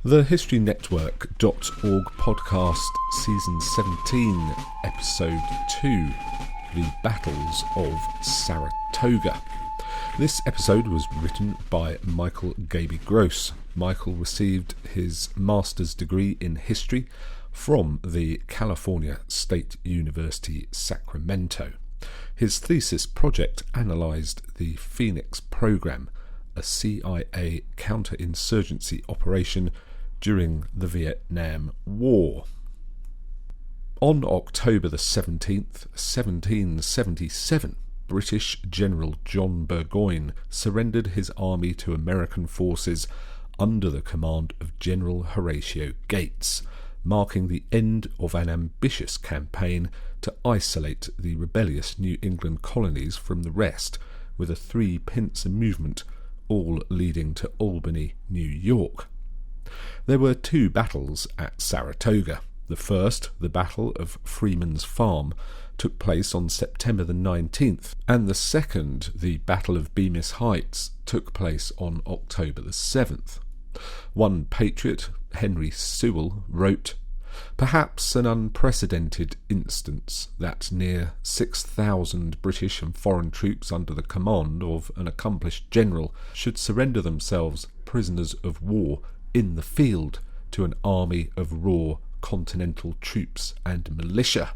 The HistoryNetwork.org podcast, Season 17, Episode 2, The Battles of Saratoga. This episode was written by Michael Gaby Gross. Michael received his master's degree in history from the California State University, Sacramento. His thesis project analysed the Phoenix Program, a CIA counterinsurgency operation during the Vietnam War. On October the 17th, 1777, British General John Burgoyne surrendered his army to American forces under the command of General Horatio Gates, marking the end of an ambitious campaign to isolate the rebellious New England colonies from the rest, with a three-pincer movement, all leading to Albany, New York. There were two battles at Saratoga. The first, the Battle of Freeman's Farm, took place on September the 19th, and the second, the Battle of Bemis Heights, took place on October the 7th. One patriot, Henry Sewall, wrote, "Perhaps an unprecedented instance that near 6,000 British and foreign troops under the command of an accomplished general should surrender themselves prisoners of war in the field to an army of raw Continental Troops and Militia."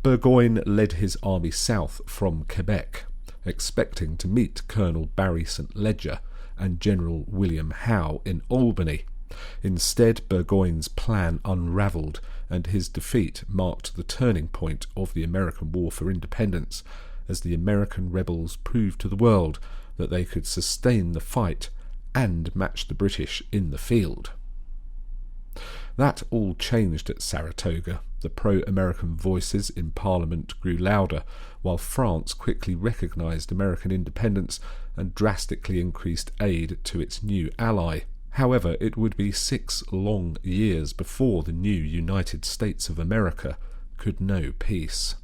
Burgoyne led his army south from Quebec, expecting to meet Colonel Barry St. Leger and General William Howe in Albany. Instead, Burgoyne's plan unraveled, and his defeat marked the turning point of the American War for Independence, as the American rebels proved to the world that they could sustain the fight and match the British in the field. That all changed at Saratoga. The pro-American voices in Parliament grew louder, while France quickly recognised American independence and drastically increased aid to its new ally. However, it would be 6 long years before the new United States of America could know peace.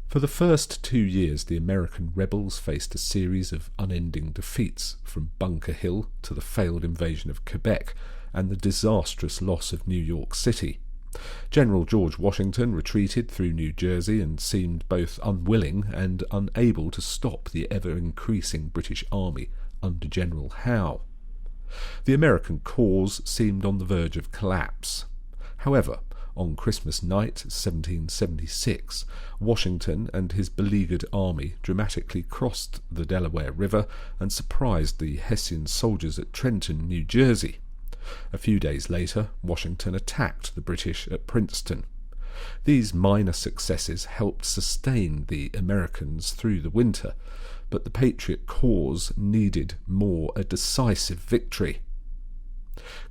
For the first 2 years, the American rebels faced a series of unending defeats, from Bunker Hill to the failed invasion of Quebec and the disastrous loss of New York City. General George Washington retreated through New Jersey and seemed both unwilling and unable to stop the ever-increasing British army under General Howe. The American cause seemed on the verge of collapse. However, on Christmas night, 1776, Washington and his beleaguered army dramatically crossed the Delaware River and surprised the Hessian soldiers at Trenton, New Jersey. A few days later, Washington attacked the British at Princeton. These minor successes helped sustain the Americans through the winter, but the patriot cause needed a decisive victory.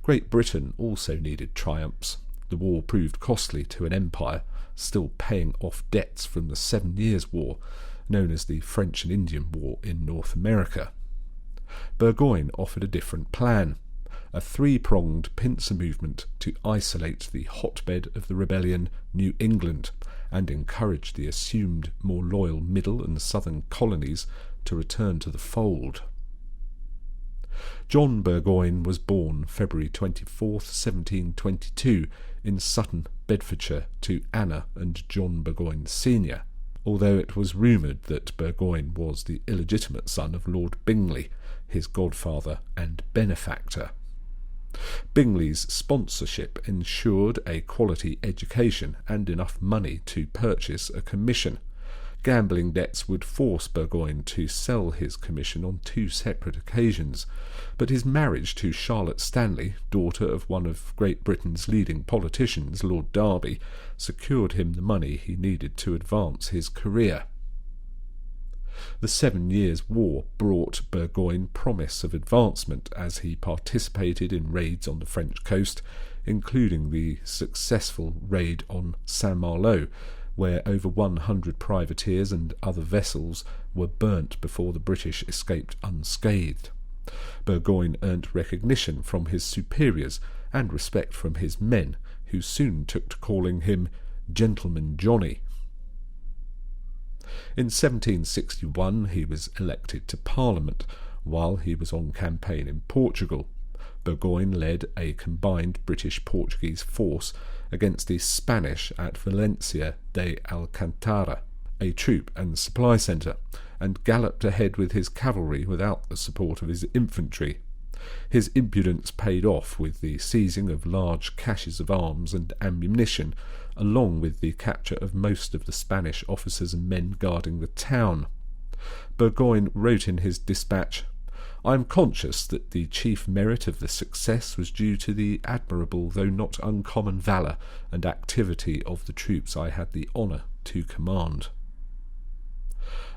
Great Britain also needed triumphs. The war proved costly to an empire still paying off debts from the 7 Years' War, known as the French and Indian War in North America. Burgoyne offered a different plan, a 3-pronged pincer movement to isolate the hotbed of the rebellion, New England, and encourage the assumed more loyal middle and southern colonies to return to the fold. John Burgoyne was born February 24, 1722, in Sutton, Bedfordshire, to Anna and John Burgoyne Sr., although it was rumoured that Burgoyne was the illegitimate son of Lord Bingley, his godfather and benefactor. Bingley's sponsorship ensured a quality education and enough money to purchase a commission. Gambling debts would force Burgoyne to sell his commission on 2 separate occasions, but his marriage to Charlotte Stanley, daughter of one of Great Britain's leading politicians, Lord Derby, secured him the money he needed to advance his career. The 7 Years' War brought Burgoyne promise of advancement as he participated in raids on the French coast, including the successful raid on Saint-Malo, where over 100 privateers and other vessels were burnt before the British escaped unscathed. Burgoyne earned recognition from his superiors and respect from his men, who soon took to calling him Gentleman Johnny. In 1761 he was elected to Parliament while he was on campaign in Portugal. Burgoyne led a combined British-Portuguese force against the Spanish at Valencia de Alcantara, a troop and supply centre, and galloped ahead with his cavalry without the support of his infantry. His impudence paid off with the seizing of large caches of arms and ammunition, along with the capture of most of the Spanish officers and men guarding the town. Burgoyne wrote in his dispatch, "I am conscious that the chief merit of the success was due to the admirable though not uncommon valour and activity of the troops I had the honour to command."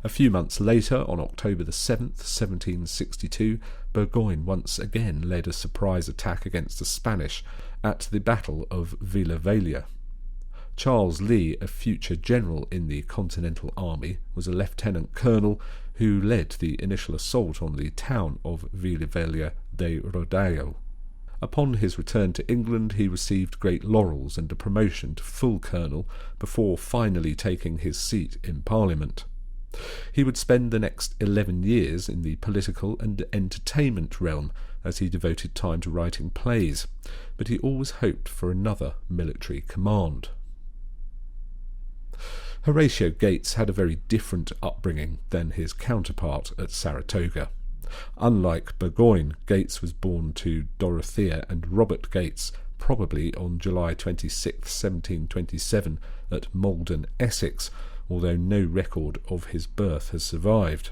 A few months later, on October the 7th, 1762, Burgoyne once again led a surprise attack against the Spanish at the Battle of Villa. Charles Lee, a future general in the Continental Army, was a lieutenant colonel who led the initial assault on the town of Villa de Rodeo. Upon his return to England, he received great laurels and a promotion to full colonel before finally taking his seat in Parliament. He would spend the next 11 years in the political and entertainment realm as he devoted time to writing plays, but he always hoped for another military command. Horatio Gates had a very different upbringing than his counterpart at Saratoga. Unlike Burgoyne, Gates was born to Dorothea and Robert Gates, probably on July 26, 1727, at Malden, Essex, although no record of his birth has survived.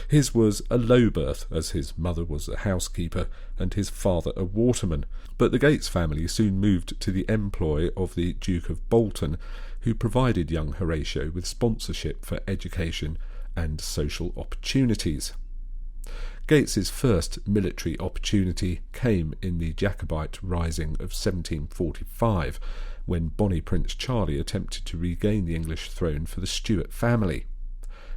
His was a low birth, as his mother was a housekeeper and his father a waterman, but the Gates family soon moved to the employ of the Duke of Bolton, who provided young Horatio with sponsorship for education and social opportunities. Gates's first military opportunity came in the Jacobite Rising of 1745, when Bonnie Prince Charlie attempted to regain the English throne for the Stuart family.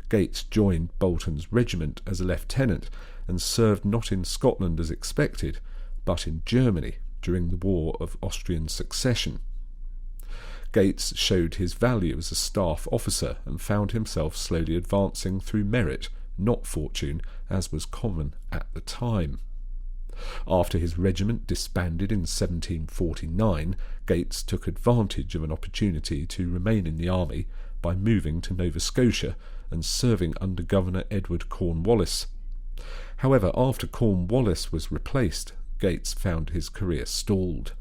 Gates joined Bolton's regiment as a lieutenant and served not in Scotland as expected, but in Germany during the War of Austrian Succession. Gates showed his value as a staff officer and found himself slowly advancing through merit, not fortune, as was common at the time. After his regiment disbanded in 1749, Gates took advantage of an opportunity to remain in the army by moving to Nova Scotia and serving under Governor Edward Cornwallis. However, after Cornwallis was replaced, Gates found his career stalled.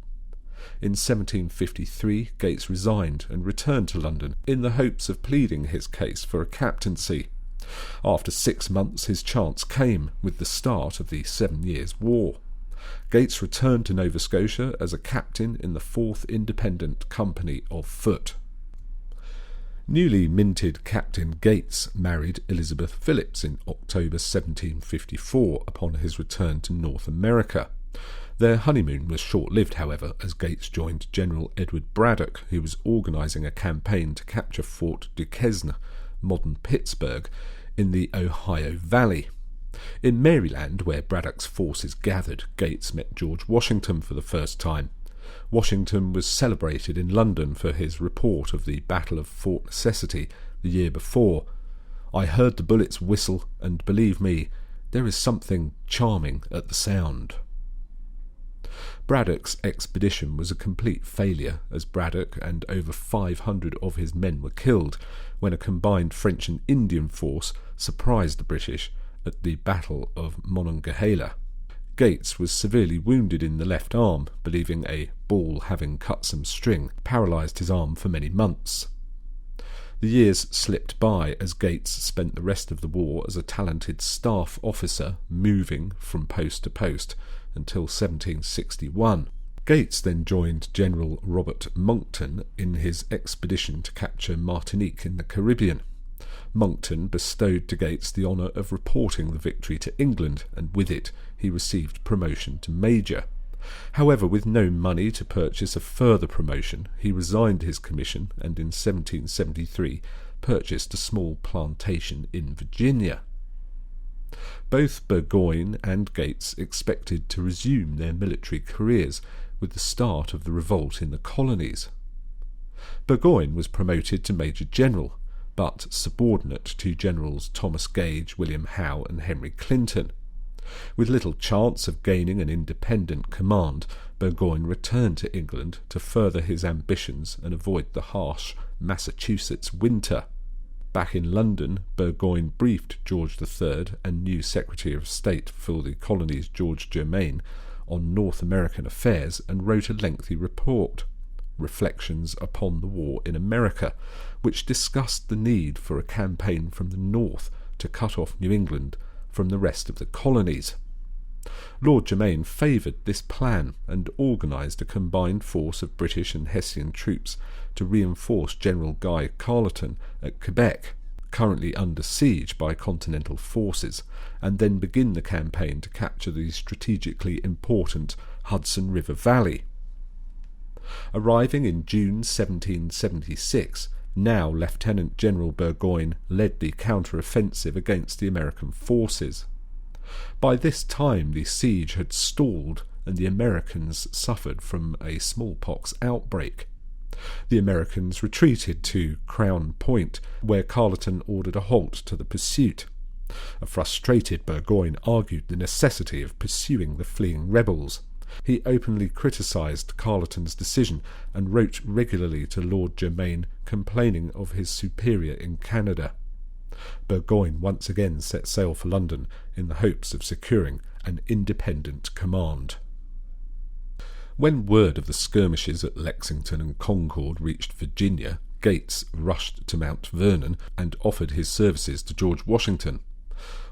In 1753, Gates resigned and returned to London in the hopes of pleading his case for a captaincy. After 6 months, his chance came with the start of the 7 Years' War. Gates returned to Nova Scotia as a captain in the 4th Independent Company of Foot. Newly minted Captain Gates married Elizabeth Phillips in October 1754 upon his return to North America. Their honeymoon was short-lived, however, as Gates joined General Edward Braddock, who was organising a campaign to capture Fort Duquesne, modern Pittsburgh, in the Ohio Valley. In Maryland, where Braddock's forces gathered, Gates met George Washington for the first time. Washington was celebrated in London for his report of the Battle of Fort Necessity the year before. "I heard the bullets whistle, and believe me, there is something charming at the sound." Braddock's expedition was a complete failure, as Braddock and over 500 of his men were killed when a combined French and Indian force surprised the British at the Battle of Monongahela. Gates was severely wounded in the left arm, believing a ball having cut some string paralysed his arm for many months. The years slipped by as Gates spent the rest of the war as a talented staff officer, moving from post to post until 1761. Gates then joined General Robert Monckton in his expedition to capture Martinique in the Caribbean. Monckton bestowed to Gates the honour of reporting the victory to England, and with it he received promotion to major. However, with no money to purchase a further promotion, he resigned his commission and in 1773 purchased a small plantation in Virginia. Both Burgoyne and Gates expected to resume their military careers with the start of the revolt in the colonies. Burgoyne was promoted to Major General, but subordinate to Generals Thomas Gage, William Howe and Henry Clinton. With little chance of gaining an independent command, Burgoyne returned to England to further his ambitions and avoid the harsh Massachusetts winter. Back in London, Burgoyne briefed George III and new Secretary of State for the Colonies George Germain on North American affairs and wrote a lengthy report, Reflections upon the War in America, which discussed the need for a campaign from the north to cut off New England from the rest of the colonies. Lord Germain favoured this plan and organised a combined force of British and Hessian troops to reinforce General Guy Carleton at Quebec, currently under siege by Continental forces, and then begin the campaign to capture the strategically important Hudson River Valley. Arriving in June 1776, now Lieutenant General Burgoyne led the counter-offensive against the American forces. By this time the siege had stalled and the Americans suffered from a smallpox outbreak. The Americans retreated to Crown Point, where Carleton ordered a halt to the pursuit. A frustrated Burgoyne argued the necessity of pursuing the fleeing rebels. He openly criticised Carleton's decision and wrote regularly to Lord Germain complaining of his superior in Canada. Burgoyne once again set sail for London in the hopes of securing an independent command. When word of the skirmishes at Lexington and Concord reached Virginia, Gates rushed to Mount Vernon and offered his services to George Washington.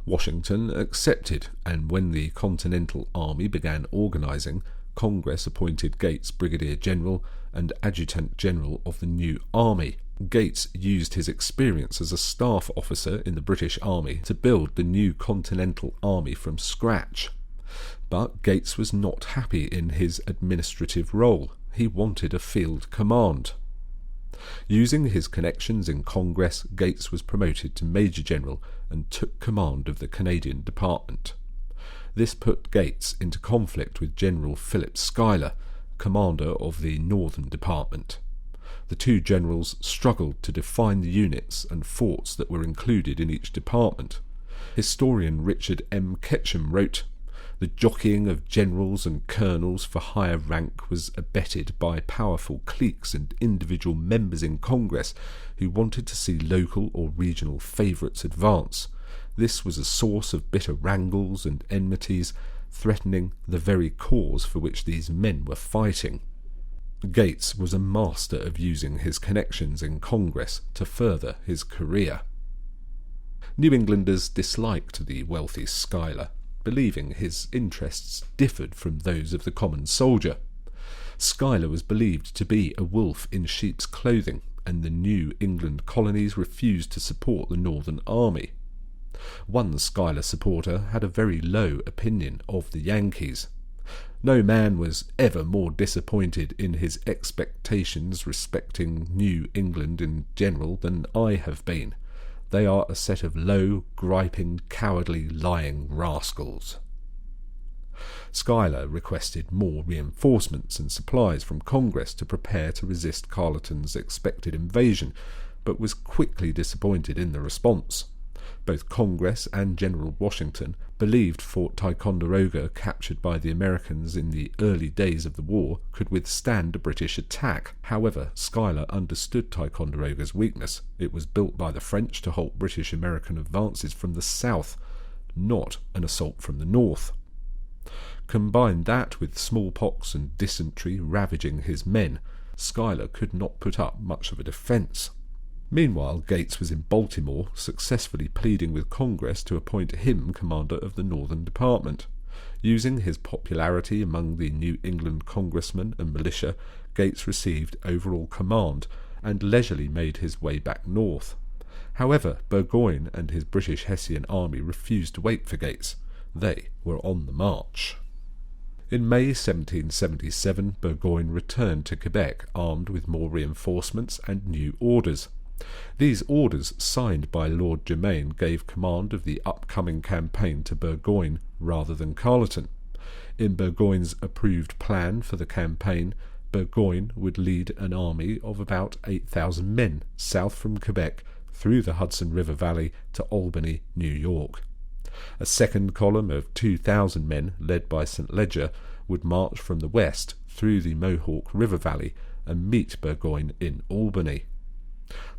Washington accepted, and when the Continental Army began organising, Congress appointed Gates Brigadier General and Adjutant General of the new army. Gates used his experience as a staff officer in the British Army to build the new Continental Army from scratch. But Gates was not happy in his administrative role. He wanted a field command. Using his connections in Congress, Gates was promoted to Major General and took command of the Canadian Department. This put Gates into conflict with General Philip Schuyler, commander of the Northern Department. The two generals struggled to define the units and forts that were included in each department. Historian Richard M. Ketchum wrote, "The jockeying of generals and colonels for higher rank was abetted by powerful cliques and individual members in Congress who wanted to see local or regional favourites advance. This was a source of bitter wrangles and enmities, threatening the very cause for which these men were fighting." Gates was a master of using his connections in Congress to further his career. New Englanders disliked the wealthy Schuyler, believing his interests differed from those of the common soldier. Schuyler was believed to be a wolf in sheep's clothing, and the New England colonies refused to support the Northern Army. One Schuyler supporter had a very low opinion of the Yankees. "No man was ever more disappointed in his expectations respecting New England in general than I have been. They are a set of low, griping, cowardly, lying rascals." Schuyler requested more reinforcements and supplies from Congress to prepare to resist Carleton's expected invasion, but was quickly disappointed in the response. Both Congress and General Washington believed Fort Ticonderoga, captured by the Americans in the early days of the war, could withstand a British attack. However, Schuyler understood Ticonderoga's weakness. It was built by the French to halt British-American advances from the south, not an assault from the north. Combine that with smallpox and dysentery ravaging his men, Schuyler could not put up much of a defence. Meanwhile, Gates was in Baltimore, successfully pleading with Congress to appoint him commander of the Northern Department. Using his popularity among the New England congressmen and militia, Gates received overall command and leisurely made his way back north. However, Burgoyne and his British Hessian army refused to wait for Gates. They were on the march. In May 1777, Burgoyne returned to Quebec armed with more reinforcements and new orders. These orders, signed by Lord Germain, gave command of the upcoming campaign to Burgoyne rather than Carleton. In Burgoyne's approved plan for the campaign, Burgoyne would lead an army of about 8,000 men south from Quebec through the Hudson River Valley to Albany, New York. A second column of 2,000 men, led by St. Leger, would march from the west through the Mohawk River Valley and meet Burgoyne in Albany.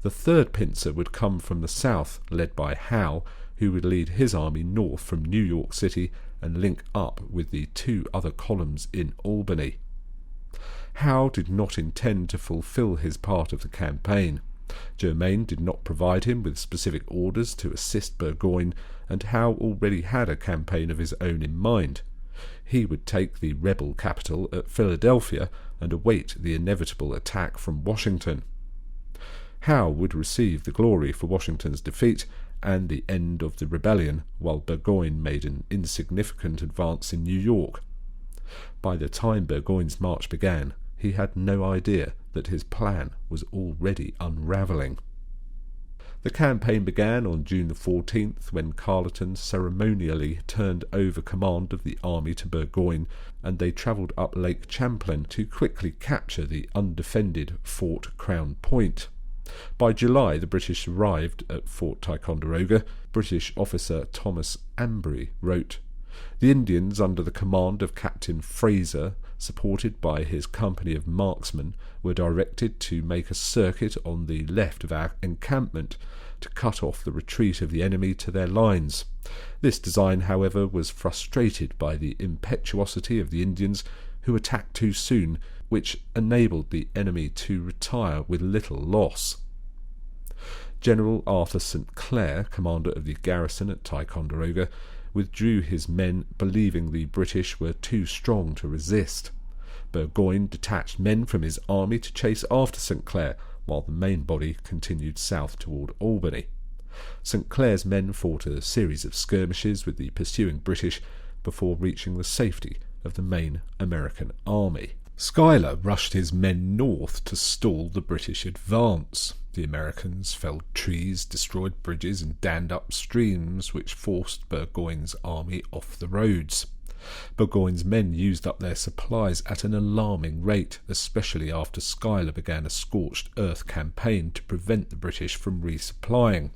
The third pincer would come from the south, led by Howe, who would lead his army north from New York City and link up with the two other columns in Albany. Howe did not intend to fulfill his part of the campaign. Germain did not provide him with specific orders to assist Burgoyne, and Howe already had a campaign of his own in mind. He would take the rebel capital at Philadelphia and await the inevitable attack from Washington. Howe would receive the glory for Washington's defeat and the end of the rebellion, while Burgoyne made an insignificant advance in New York. By the time Burgoyne's march began, he had no idea that his plan was already unravelling. The campaign began on June the 14th, when Carleton ceremonially turned over command of the army to Burgoyne, and they travelled up Lake Champlain to quickly capture the undefended Fort Crown Point. By July, the British arrived at Fort Ticonderoga. British officer Thomas Ambry wrote, "The Indians, under the command of Captain Fraser, supported by his company of marksmen, were directed to make a circuit on the left of our encampment, to cut off the retreat of the enemy to their lines. This design, however, was frustrated by the impetuosity of the Indians, who attacked too soon, which enabled the enemy to retire with little loss." General Arthur St. Clair, commander of the garrison at Ticonderoga, withdrew his men, believing the British were too strong to resist. Burgoyne detached men from his army to chase after St. Clair, while the main body continued south toward Albany. St. Clair's men fought a series of skirmishes with the pursuing British before reaching the safety of the main American army. Schuyler rushed his men north to stall the British advance. The Americans felled trees, destroyed bridges, and dammed up streams, which forced Burgoyne's army off the roads. Burgoyne's men used up their supplies at an alarming rate, especially after Schuyler began a scorched earth campaign to prevent the British from resupplying.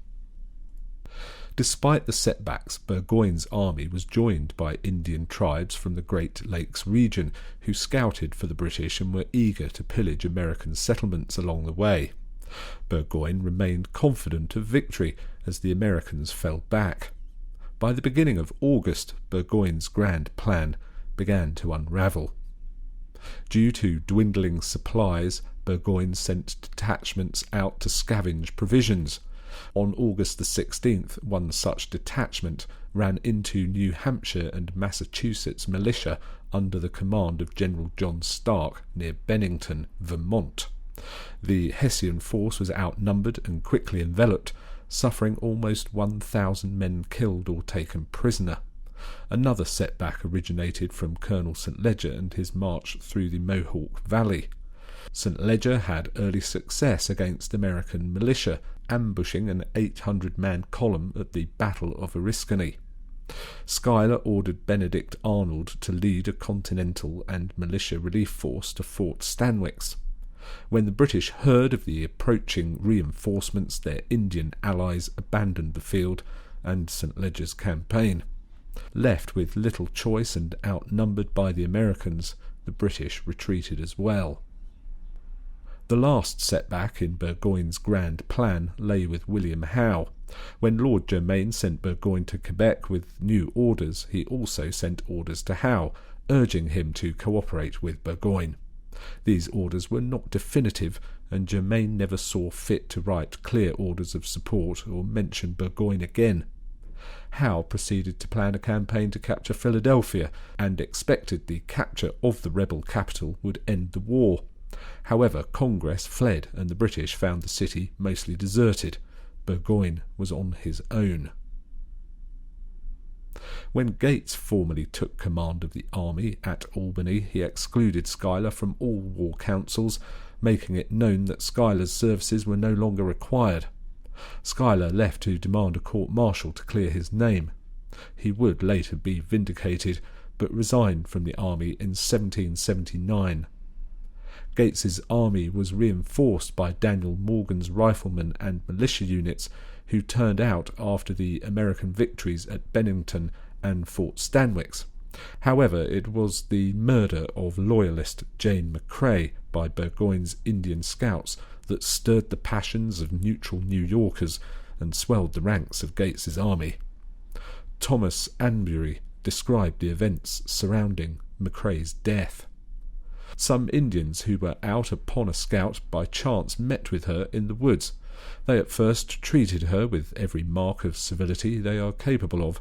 Despite the setbacks, Burgoyne's army was joined by Indian tribes from the Great Lakes region, who scouted for the British and were eager to pillage American settlements along the way. Burgoyne remained confident of victory as the Americans fell back. By the beginning of August, Burgoyne's grand plan began to unravel. Due to dwindling supplies, Burgoyne sent detachments out to scavenge provisions. On August the 16th, one such detachment ran into New Hampshire and Massachusetts militia under the command of General John Stark near Bennington, Vermont. The Hessian force was outnumbered and quickly enveloped, suffering almost 1,000 men killed or taken prisoner. Another setback originated from Colonel St. Leger and his march through the Mohawk Valley. St. Leger had early success against American militia, ambushing an 800-man column at the Battle of Oriskany. Schuyler ordered Benedict Arnold to lead a Continental and militia relief force to Fort Stanwix. When the British heard of the approaching reinforcements, their Indian allies abandoned the field and St. Leger's campaign. Left with little choice and outnumbered by the Americans, the British retreated as well. The last setback in Burgoyne's grand plan lay with William Howe. When Lord Germain sent Burgoyne to Quebec with new orders, he also sent orders to Howe, urging him to cooperate with Burgoyne. These orders were not definitive, and Germain never saw fit to write clear orders of support or mention Burgoyne again. Howe proceeded to plan a campaign to capture Philadelphia, and expected the capture of the rebel capital would end the war. However, Congress fled, and the British found the city mostly deserted. Burgoyne was on his own. When Gates formally took command of the army at Albany, he excluded Schuyler from all war councils, making it known that Schuyler's services were no longer required. Schuyler left to demand a court-martial to clear his name. He would later be vindicated, but resigned from the army in 1779. Gates's army was reinforced by Daniel Morgan's riflemen and militia units, who turned out after the American victories at Bennington and Fort Stanwix. However, it was the murder of loyalist Jane McCrae by Burgoyne's Indian scouts that stirred the passions of neutral New Yorkers and swelled the ranks of Gates's army. Thomas Anbury described the events surrounding McCrae's death. Some Indians who were out upon a scout by chance met with her in the woods. They at first treated her with every mark of civility they are capable of,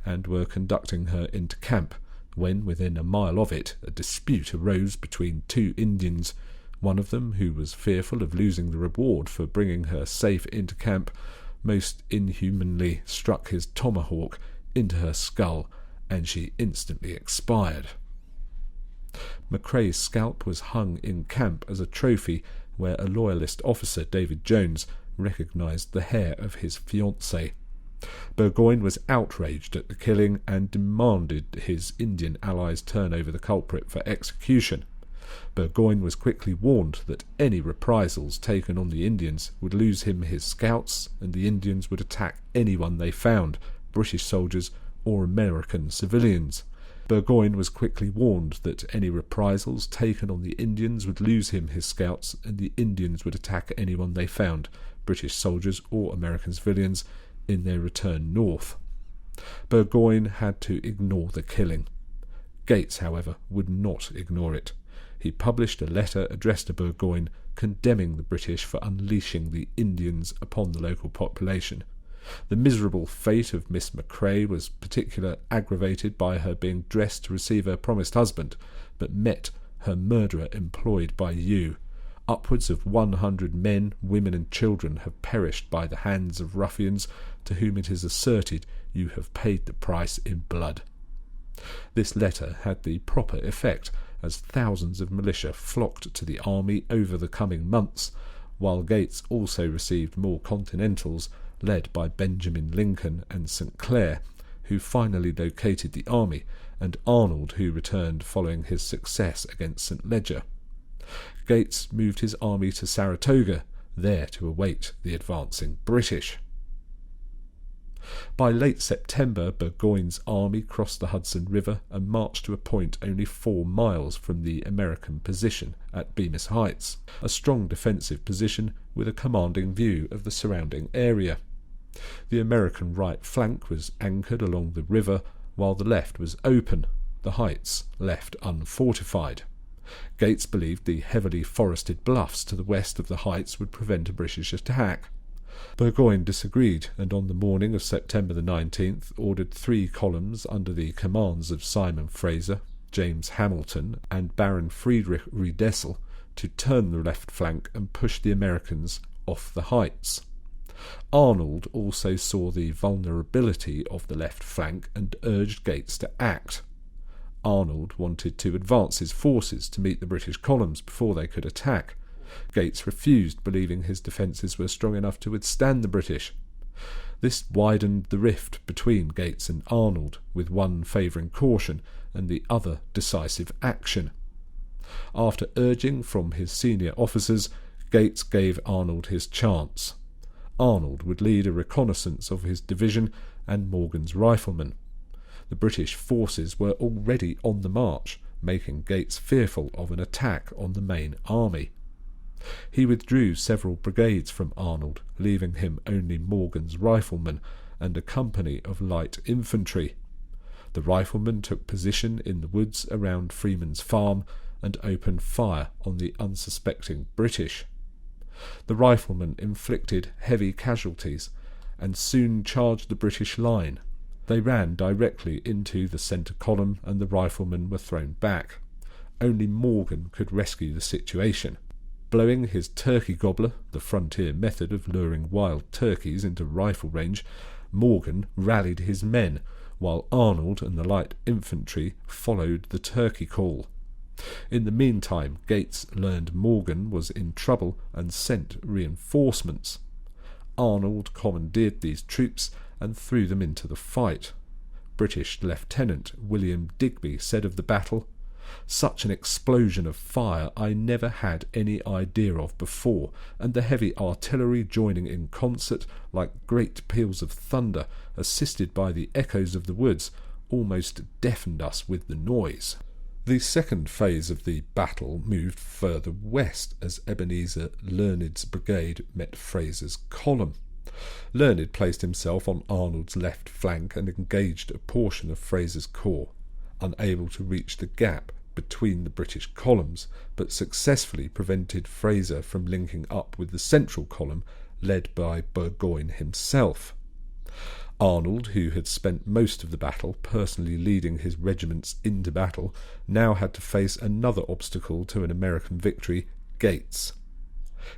and were conducting her into camp, when within a mile of it a dispute arose between two Indians. One of them, who was fearful of losing the reward for bringing her safe into camp, most inhumanly struck his tomahawk into her skull, and she instantly expired. McCrae's scalp was hung in camp as a trophy, where a loyalist officer, David Jones, recognized the hair of his fiancée. Burgoyne was outraged at the killing and demanded his Indian allies turn over the culprit for execution. Burgoyne was quickly warned that any reprisals taken on the Indians would lose him his scouts, and the Indians would attack anyone they found, British soldiers or American civilians. Burgoyne was quickly warned that any reprisals taken on the Indians would lose him his scouts, and the Indians would attack anyone they found, British soldiers or American civilians, in their return north. Burgoyne had to ignore the killing. Gates, however, would not ignore it. He published a letter addressed to Burgoyne condemning the British for unleashing the Indians upon the local population. The miserable fate of Miss McCrae was particularly aggravated by her being dressed to receive her promised husband, but met her murderer employed by you. Upwards of 100 men, women and children have perished by the hands of ruffians to whom it is asserted you have paid the price in blood. This letter had the proper effect, as thousands of militia flocked to the army over the coming months, while Gates also received more Continentals, led by Benjamin Lincoln and St. Clair, who finally located the army, and Arnold, who returned following his success against St. Leger. Gates moved his army to Saratoga, there to await the advancing British. By late September, Burgoyne's army crossed the Hudson River and marched to a point only 4 miles from the American position at Bemis Heights, a strong defensive position with a commanding view of the surrounding area. The American right flank was anchored along the river, while the left was open, the heights left unfortified. Gates believed the heavily forested bluffs to the west of the heights would prevent a British attack. Burgoyne disagreed, and on the morning of September the 19th ordered 3 columns under the commands of Simon Fraser, James Hamilton, and Baron Friedrich Riedesel to turn the left flank and push the Americans off the heights. Arnold also saw the vulnerability of the left flank and urged Gates to act. Arnold wanted to advance his forces to meet the British columns before they could attack. Gates refused, believing his defences were strong enough to withstand the British. This widened the rift between Gates and Arnold, with one favouring caution and the other decisive action. After urging from his senior officers, Gates gave Arnold his chance. Arnold would lead a reconnaissance of his division and Morgan's riflemen. The British forces were already on the march, making Gates fearful of an attack on the main army. He withdrew several brigades from Arnold, leaving him only Morgan's riflemen and a company of light infantry. The riflemen took position in the woods around Freeman's farm and opened fire on the unsuspecting British. The riflemen inflicted heavy casualties and soon charged the British line. They ran directly into the centre column, and the riflemen were thrown back. Only Morgan could rescue the situation. Blowing his turkey gobbler, the frontier method of luring wild turkeys into rifle range, Morgan rallied his men, while Arnold and the light infantry followed the turkey call. In the meantime, Gates learned Morgan was in trouble and sent reinforcements. Arnold commandeered these troops and threw them into the fight. British Lieutenant William Digby said of the battle, Such an explosion of fire I never had any idea of before, and the heavy artillery joining in concert, like great peals of thunder, assisted by the echoes of the woods, almost deafened us with the noise. The second phase of the battle moved further west as Ebenezer Learned's brigade met Fraser's column. Learned placed himself on Arnold's left flank and engaged a portion of Fraser's corps, unable to reach the gap between the British columns, but successfully prevented Fraser from linking up with the central column led by Burgoyne himself. Arnold, who had spent most of the battle personally leading his regiments into battle, now had to face another obstacle to an American victory, Gates.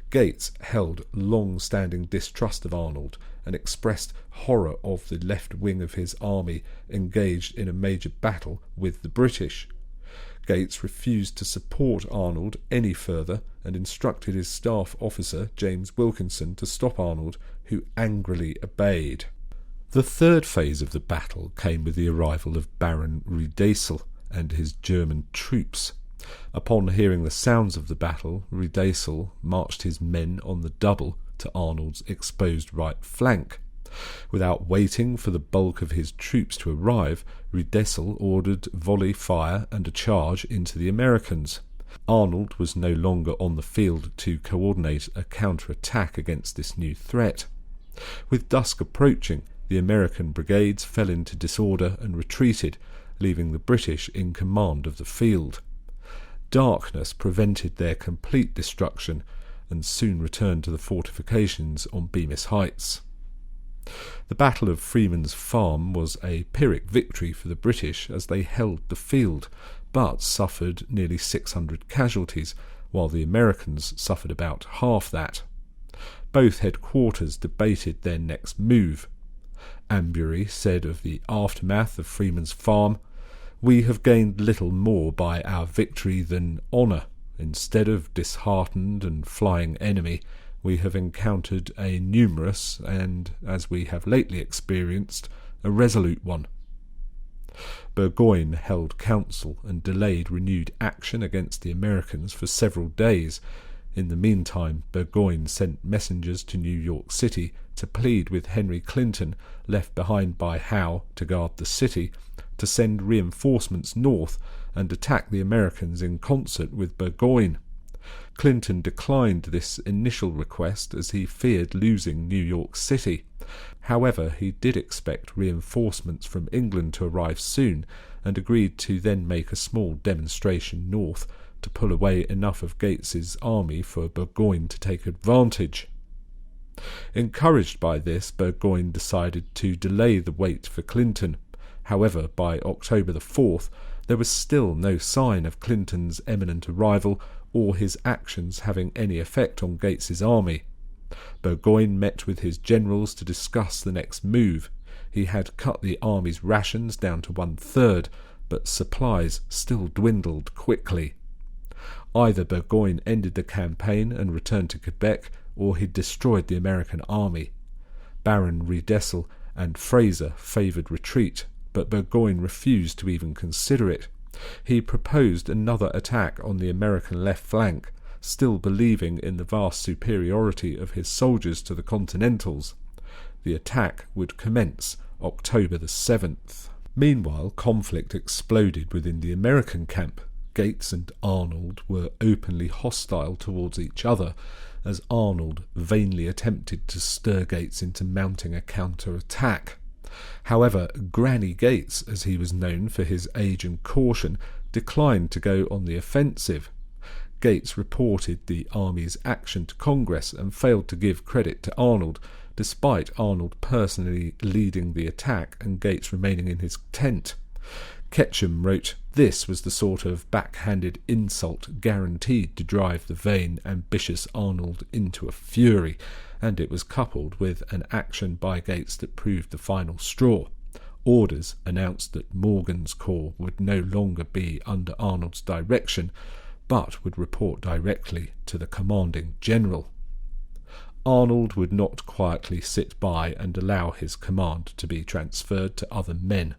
Gates held long-standing distrust of Arnold and expressed horror of the left wing of his army engaged in a major battle with the British. Gates refused to support Arnold any further and instructed his staff officer, James Wilkinson, to stop Arnold, who angrily obeyed. The third phase of the battle came with the arrival of Baron Riedesel and his German troops. Upon hearing the sounds of the battle, Riedesel marched his men on the double to Arnold's exposed right flank. Without waiting for the bulk of his troops to arrive, Riedesel ordered volley fire and a charge into the Americans. Arnold was no longer on the field to coordinate a counter-attack against this new threat. With dusk approaching, the American brigades fell into disorder and retreated, leaving the British in command of the field. Darkness prevented their complete destruction, and soon returned to the fortifications on Bemis Heights. The Battle of Freeman's Farm was a Pyrrhic victory for the British as they held the field, but suffered nearly 600 casualties, while the Americans suffered about half that. Both headquarters debated their next move. Ambury said of the aftermath of Freeman's Farm, "We have gained little more by our victory than honour. Instead of disheartened and flying enemy, we have encountered a numerous and, as we have lately experienced, a resolute one." Burgoyne held council and delayed renewed action against the Americans for several days. In the meantime, Burgoyne sent messengers to New York City to plead with Henry Clinton, left behind by Howe to guard the city, to send reinforcements north and attack the Americans in concert with Burgoyne. Clinton declined this initial request as he feared losing New York City. However, he did expect reinforcements from England to arrive soon and agreed to then make a small demonstration north to pull away enough of Gates's army for Burgoyne to take advantage. Encouraged by this, Burgoyne decided to delay the wait for Clinton. However, by October the 4th, there was still no sign of Clinton's imminent arrival or his actions having any effect on Gates's army. Burgoyne met with his generals to discuss the next move. He had cut the army's rations down to 1/3, but supplies still dwindled quickly. Either Burgoyne ended the campaign and returned to Quebec, or he destroyed the American army. Baron Riedesel and Fraser favoured retreat, but Burgoyne refused to even consider it. He proposed another attack on the American left flank, still believing in the vast superiority of his soldiers to the Continentals. The attack would commence October the 7th. Meanwhile, conflict exploded within the American camp. Gates and Arnold were openly hostile towards each other, as Arnold vainly attempted to stir Gates into mounting a counter-attack. However, Granny Gates, as he was known for his age and caution, declined to go on the offensive. Gates reported the army's action to Congress and failed to give credit to Arnold, despite Arnold personally leading the attack and Gates remaining in his tent. Ketchum wrote, "This was the sort of backhanded insult guaranteed to drive the vain, ambitious Arnold into a fury, and it was coupled with an action by Gates that proved the final straw. Orders announced that Morgan's corps would no longer be under Arnold's direction, but would report directly to the commanding general." Arnold would not quietly sit by and allow his command to be transferred to other men.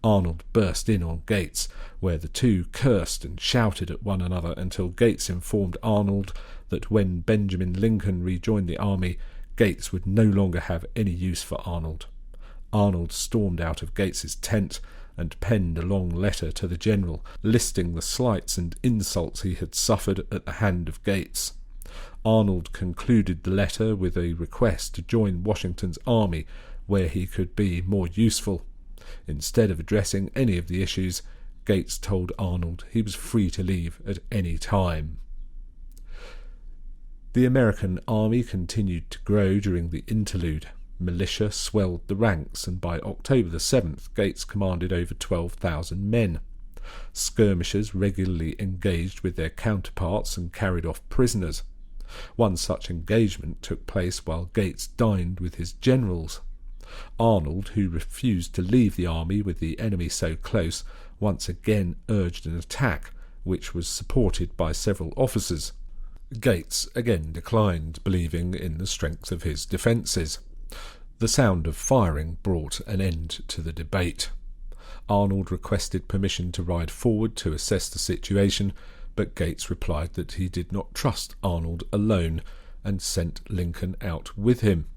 Arnold burst in on Gates, where the two cursed and shouted at one another until Gates informed Arnold that when Benjamin Lincoln rejoined the army, Gates would no longer have any use for Arnold. Arnold stormed out of Gates's tent and penned a long letter to the general, listing the slights and insults he had suffered at the hand of Gates. Arnold concluded the letter with a request to join Washington's army where he could be more useful. Instead of addressing any of the issues, Gates told Arnold he was free to leave at any time. The American army continued to grow during the interlude. Militia swelled the ranks, and by October the 7th, Gates commanded over 12,000 men. Skirmishers regularly engaged with their counterparts and carried off prisoners. One such engagement took place while Gates dined with his generals. Arnold, who refused to leave the army with the enemy so close, once again urged an attack, which was supported by several officers. Gates again declined, believing in the strength of his defences. The sound of firing brought an end to the debate. Arnold requested permission to ride forward to assess the situation, but Gates replied that he did not trust Arnold alone and sent Lincoln out with him.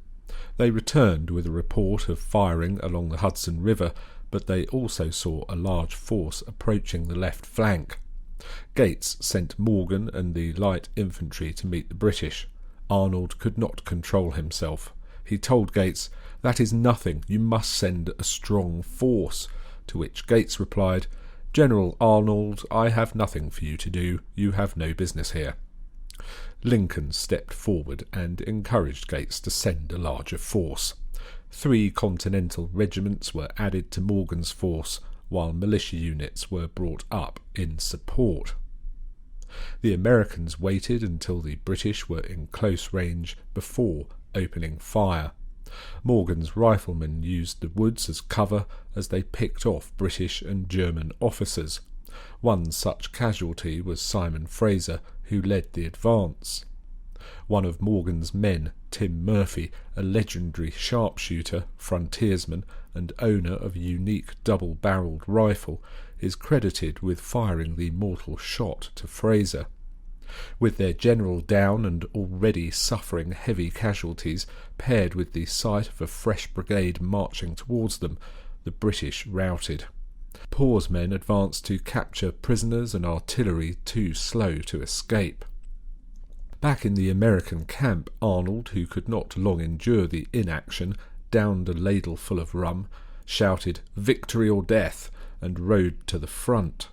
They returned with a report of firing along the Hudson River, but they also saw a large force approaching the left flank. Gates sent Morgan and the light infantry to meet the British. Arnold could not control himself. He told Gates, "That is nothing, you must send a strong force," to which Gates replied, "General Arnold, I have nothing for you to do, you have no business here." Lincoln stepped forward and encouraged Gates to send a larger force. 3 Continental regiments were added to Morgan's force, while militia units were brought up in support. The Americans waited until the British were in close range before opening fire. Morgan's riflemen used the woods as cover as they picked off British and German officers. One such casualty was Simon Fraser, who led the advance. One of Morgan's men, Tim Murphy, a legendary sharpshooter, frontiersman, and owner of a unique double-barreled rifle, is credited with firing the mortal shot to Fraser. With their general down and already suffering heavy casualties, paired with the sight of a fresh brigade marching towards them, the British routed. Poor's men advanced to capture prisoners and artillery too slow to escape. Back in the American camp, Arnold, who could not long endure the inaction, downed a ladle full of rum, shouted "Victory or death," and rode to the front.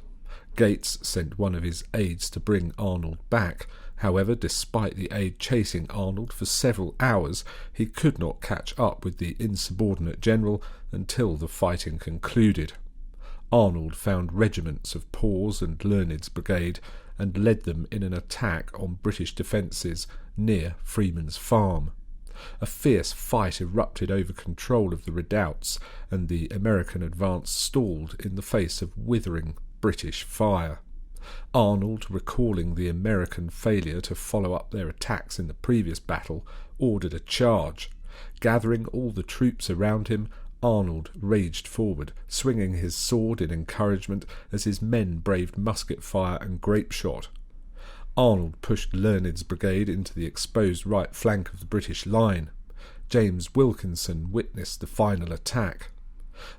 Gates sent one of his aides to bring Arnold back. However, despite the aide chasing Arnold for several hours, he could not catch up with the insubordinate general until the fighting concluded. Arnold found regiments of Poor's and Learned's brigade and led them in an attack on British defences near Freeman's farm. A fierce fight erupted over control of the redoubts, and the American advance stalled in the face of withering British fire. Arnold, recalling the American failure to follow up their attacks in the previous battle, ordered a charge. Gathering all the troops around him, Arnold raged forward, swinging his sword in encouragement as his men braved musket fire and grape shot. Arnold pushed Learned's brigade into the exposed right flank of the British line. James Wilkinson witnessed the final attack.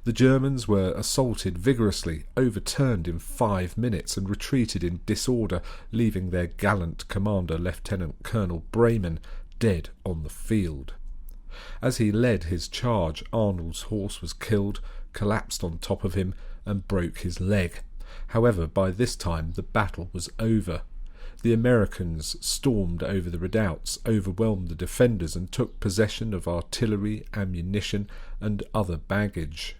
The Germans were assaulted vigorously, overturned in 5 minutes, and retreated in disorder, leaving their gallant commander, Lieutenant Colonel Breyman, dead on the field. As he led his charge, Arnold's horse was killed, collapsed on top of him, and broke his leg. However, by this time the battle was over. The Americans stormed over the redoubts, overwhelmed the defenders, and took possession of artillery, ammunition, and other baggage.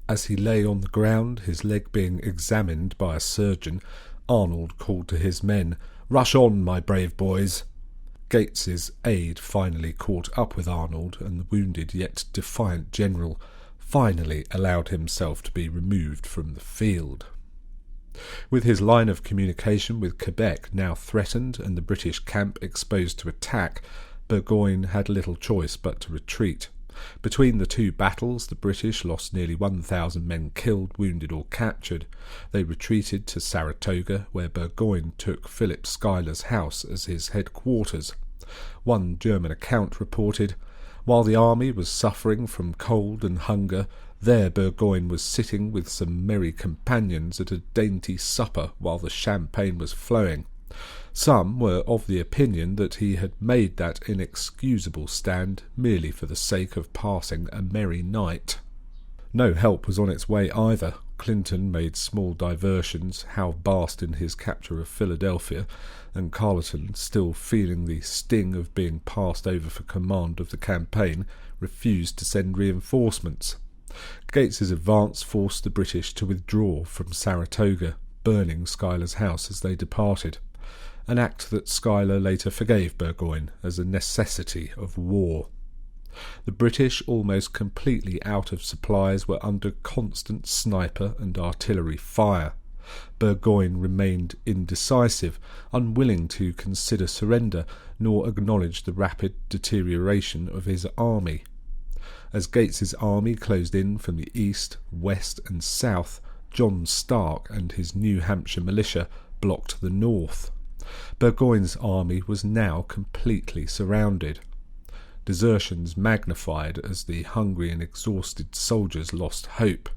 As he lay on the ground, his leg being examined by a surgeon, Arnold called to his men, "Rush on, my brave boys!" Gates's aide finally caught up with Arnold, and the wounded yet defiant general finally allowed himself to be removed from the field. With his line of communication with Quebec now threatened and the British camp exposed to attack, Burgoyne had little choice but to retreat. Between the two battles, the British lost nearly 1,000 men killed, wounded or captured. They retreated to Saratoga, where Burgoyne took Philip Schuyler's house as his headquarters. One German account reported, "While the army was suffering from cold and hunger, there Burgoyne was sitting with some merry companions at a dainty supper while the champagne was flowing." Some were of the opinion that he had made that inexcusable stand merely for the sake of passing a merry night. No help was on its way either. Clinton made small diversions, Howe basked in his capture of Philadelphia, and Carleton, still feeling the sting of being passed over for command of the campaign, refused to send reinforcements. Gates's advance forced the British to withdraw from Saratoga, burning Schuyler's house as they departed, an act that Schuyler later forgave Burgoyne as a necessity of war. The British, almost completely out of supplies, were under constant sniper and artillery fire. Burgoyne remained indecisive, unwilling to consider surrender, nor acknowledge the rapid deterioration of his army. As Gates's army closed in from the east, west and south, John Stark and his New Hampshire militia blocked the north. Burgoyne's army was now completely surrounded. Desertions magnified as the hungry and exhausted soldiers lost hope.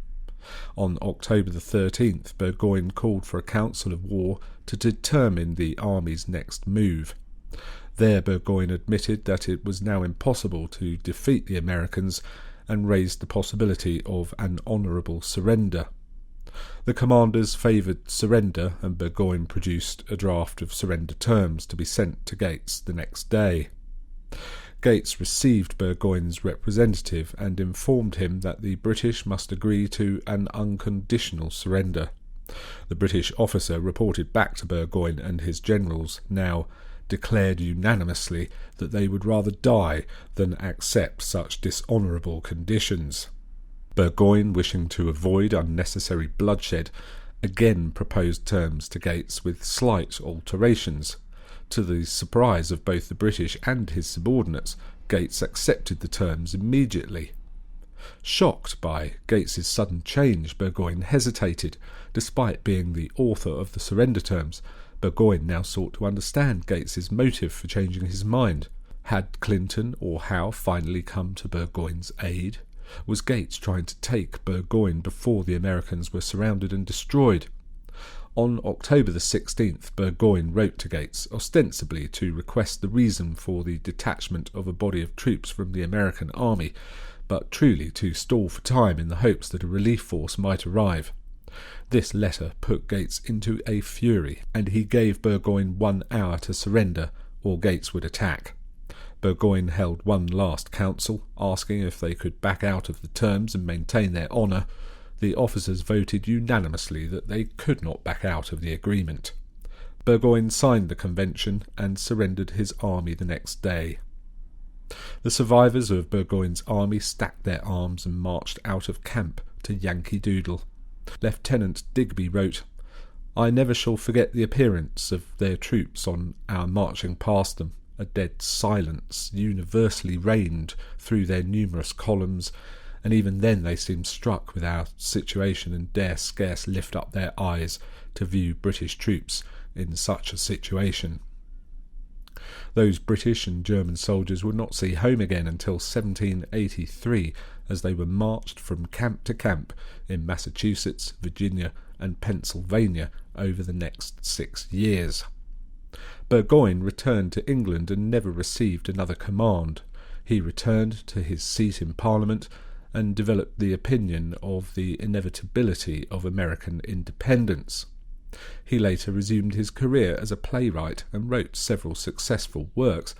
On October the 13th, Burgoyne called for a council of war to determine the army's next move. There Burgoyne admitted that it was now impossible to defeat the Americans and raised the possibility of an honourable surrender. The commanders favoured surrender, and Burgoyne produced a draft of surrender terms to be sent to Gates the next day. Gates received Burgoyne's representative and informed him that the British must agree to an unconditional surrender. The British officer reported back to Burgoyne, and his generals now declared unanimously that they would rather die than accept such dishonourable conditions. Burgoyne, wishing to avoid unnecessary bloodshed, again proposed terms to Gates with slight alterations. To the surprise of both the British and his subordinates, Gates accepted the terms immediately. Shocked by Gates's sudden change, Burgoyne hesitated. Despite being the author of the surrender terms, Burgoyne now sought to understand Gates's motive for changing his mind. Had Clinton or Howe finally come to Burgoyne's aid? Was Gates trying to take Burgoyne before the Americans were surrounded and destroyed? On October the 16th, Burgoyne wrote to Gates, ostensibly to request the reason for the detachment of a body of troops from the American army, but truly to stall for time in the hopes that a relief force might arrive. This letter put Gates into a fury, and he gave Burgoyne 1 hour to surrender, or Gates would attack. Burgoyne held one last council, asking if they could back out of the terms and maintain their honour. The officers voted unanimously that they could not back out of the agreement. Burgoyne signed the convention and surrendered his army the next day. The survivors of Burgoyne's army stacked their arms and marched out of camp to Yankee Doodle. Lieutenant Digby wrote, "I never shall forget the appearance of their troops on our marching past them. A dead silence universally reigned through their numerous columns, and even then they seemed struck with our situation and dare scarce lift up their eyes to view British troops in such a situation." Those British and German soldiers would not see home again until 1783, as they were marched from camp to camp in Massachusetts, Virginia, and Pennsylvania over the next 6 years. Burgoyne returned to England and never received another command. He returned to his seat in Parliament and developed the opinion of the inevitability of American independence. He later resumed his career as a playwright and wrote several successful works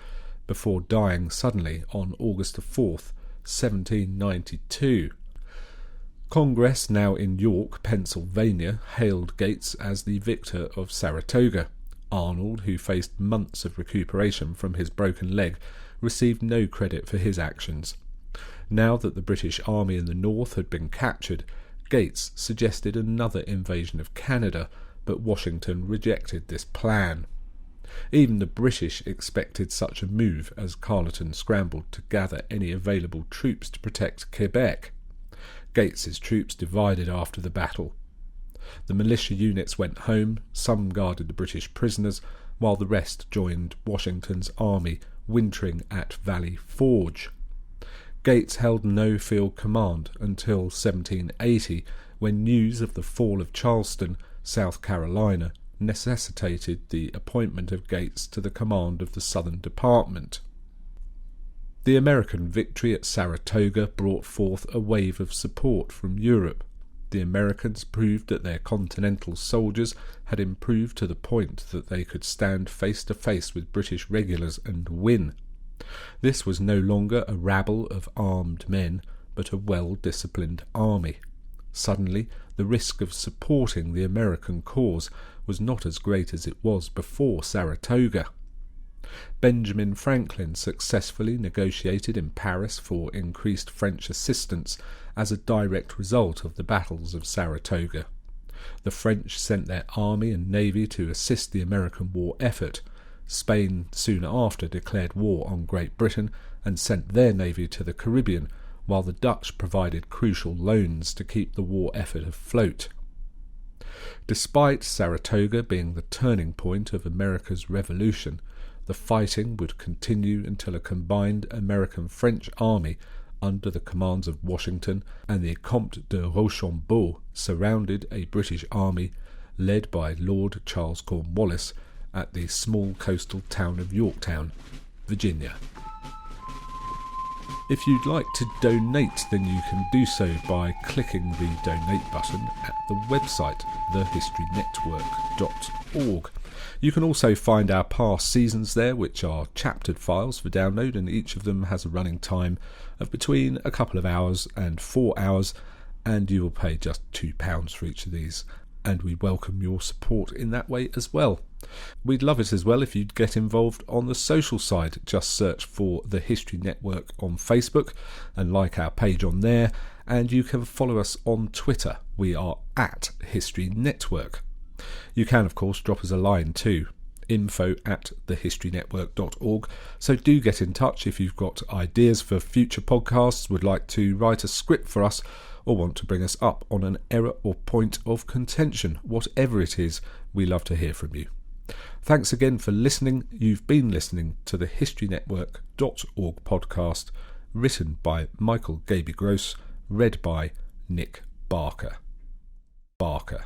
before dying suddenly on August 4th, 1792. Congress, now in York, Pennsylvania, hailed Gates as the victor of Saratoga. Arnold, who faced months of recuperation from his broken leg, received no credit for his actions. Now that the British army in the north had been captured, Gates suggested another invasion of Canada, but Washington rejected this plan. Even the British expected such a move as Carleton scrambled to gather any available troops to protect Quebec. Gates's troops divided after the battle. The militia units went home, some guarded the British prisoners, while the rest joined Washington's army wintering at Valley Forge. Gates held no field command until 1780, when news of the fall of Charleston, South Carolina, necessitated the appointment of Gates to the command of the Southern Department. The American victory at Saratoga brought forth a wave of support from Europe. The Americans proved that their Continental soldiers had improved to the point that they could stand face to face with British regulars and win. This was no longer a rabble of armed men, but a well-disciplined army. Suddenly, the risk of supporting the American cause was not as great as it was before Saratoga. Benjamin Franklin successfully negotiated in Paris for increased French assistance as a direct result of the battles of Saratoga. The French sent their army and navy to assist the American war effort. Spain soon after declared war on Great Britain and sent their navy to the Caribbean, while the Dutch provided crucial loans to keep the war effort afloat. Despite Saratoga being the turning point of America's revolution, the fighting would continue until a combined American-French army under the commands of Washington and the Comte de Rochambeau surrounded a British army led by Lord Charles Cornwallis at the small coastal town of Yorktown, Virginia. If you'd like to donate, then you can do so by clicking the donate button at the website thehistorynetwork.org. You can also find our past seasons there, which are chaptered files for download, and each of them has a running time of between a couple of hours and 4 hours, and you will pay just £2 for each of these, and we welcome your support in that way as well. We'd love it as well if you'd get involved on the social side. Just search for The History Network on Facebook and like our page on there, and you can follow us on Twitter. We are at History Network. You can, of course, drop us a line too, info@thehistorynetwork.org. So do get in touch if you've got ideas for future podcasts, would like to write a script for us, or want to bring us up on an error or point of contention. Whatever it is, we love to hear from you. Thanks again for listening. You've been listening to the historynetwork.org podcast, written by Michael Gaby Gross, read by Nick Barker. Barker.